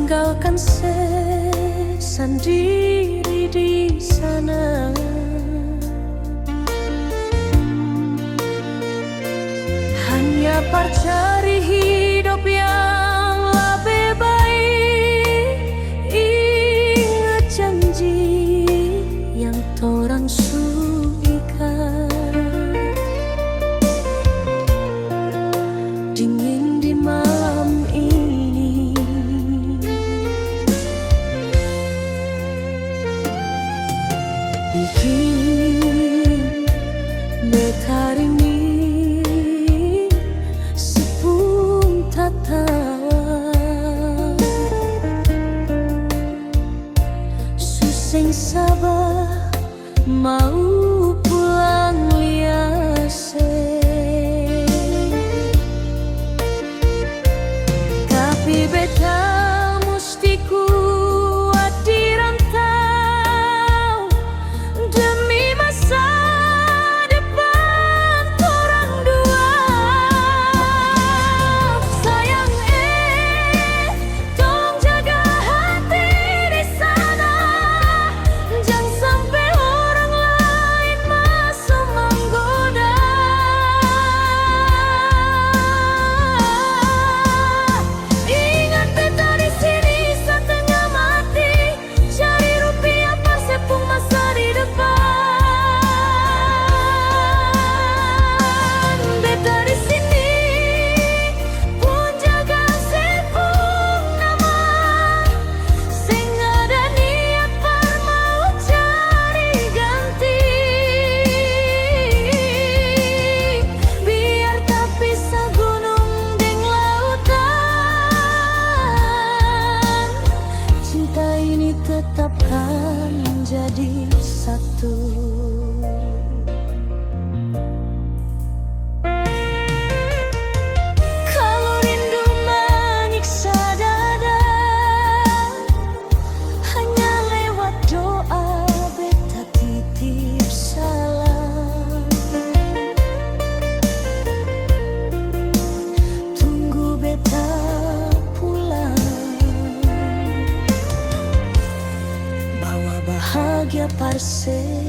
tinggalkan sendiri di sana. Hanya cari hidup yang lebih baik. Ingat janji yang torang suikan. Dingin di malam ini, mungkin beta ini sepun tatawa suseng sabar mau pulang liase. Tapi beta musti kuat di rantau demi masa depan orang dua. Sayang tolong jaga hati di sana. Jangan sampai orang lain masuk menggoda. Ingat beta di sini setengah mati, cari rupiah persepung masa di depan. Beta di sini pun jaga sepung nama, sing ada niat par mau cari ganti. Biar tak pisah gunung deng lautan, cinta ini tetapkan jadi satu. Kalau rindu menyiksa dada, hanya lewat doa beta titip salam. Tunggu beta pulang, bawa bahagia parse